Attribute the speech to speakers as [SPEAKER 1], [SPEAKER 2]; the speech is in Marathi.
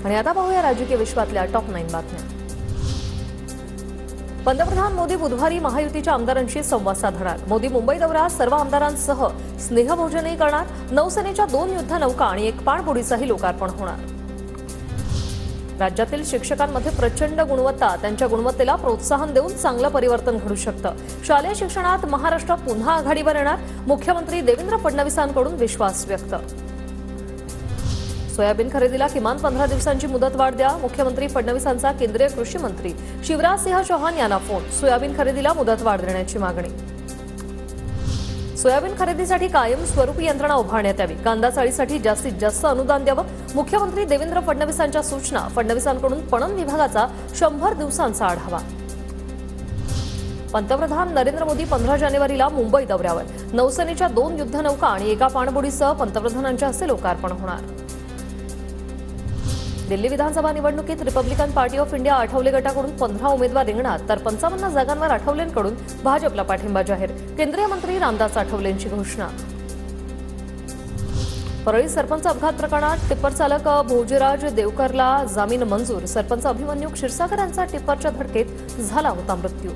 [SPEAKER 1] आणि आता पाहूया राजकीय विश्वातल्या टॉप 9 बातम्या। पंतप्रधान मोदी बुधवारी महायुतीच्या आमदारांशी संवाद साधणार। मोदी मुंबई दौऱ्यात सर्व आमदारांसह स्नेहभोजनही करणार। नौसेनेच्या 2 युद्धनौका आणि 1 पाणबुडीचंही लोकार्पण होणार। राज्यातील शिक्षकांमध्ये प्रचंड गुणवत्ता, त्यांच्या गुणवत्तेला प्रोत्साहन देऊन चांगलं परिवर्तन घडू शकतं। शालेय शिक्षणात महाराष्ट्र पुन्हा आघाडीवर येणार। मुख्यमंत्री देवेंद्र फडणवीसांकडून विश्वास व्यक्त। सोयाबीन खरेदीला किमान 15 दिवसांची मुदतवाढ द्या। मुख्यमंत्री फडणवीसांचा केंद्रीय कृषी मंत्री शिवराजसिंह चौहान यांना फोन। सोयाबीन खरेदीला मुदतवाढ देण्याची मागणी। सोयाबीन खरेदीसाठी कायमस्वरूपी यंत्रणा उभारण्यात यावी। कांदा चाळीसाठी जास्तीत जास्त अनुदान द्यावं। मुख्यमंत्री देवेंद्र फडणवीसांच्या सूचना। फडणवीसांकडून पणन विभागाचा 100 दिवसांचा आढावा। पंतप्रधान नरेंद्र मोदी 15 जानेवारीला मुंबई दौऱ्यावर। नौसेनेच्या 2 युद्धनौका आणि 1 पाणबुडीसह पंतप्रधानांच्या हस्ते लोकार्पण होणार। दिल्ली विधानसभा निवडणुकीत Republican party of India Athawale गटाकडून 15 उमेदवार रिंगणात, तर 55 जागांवर आठवलेंकडून भाजपला पाठिंबा जाहीर। केंद्रीय मंत्री रामदास आठवलेंची घोषणा। परळी सरपंच अपघात प्रकरणात टिप्पर चालक भोजराज देवकरला जामीन मंजूर। सरपंच अभिमन्यू क्षीरसागर यांचा टिप्परच्या धडकेत झाला होता मृत्यू।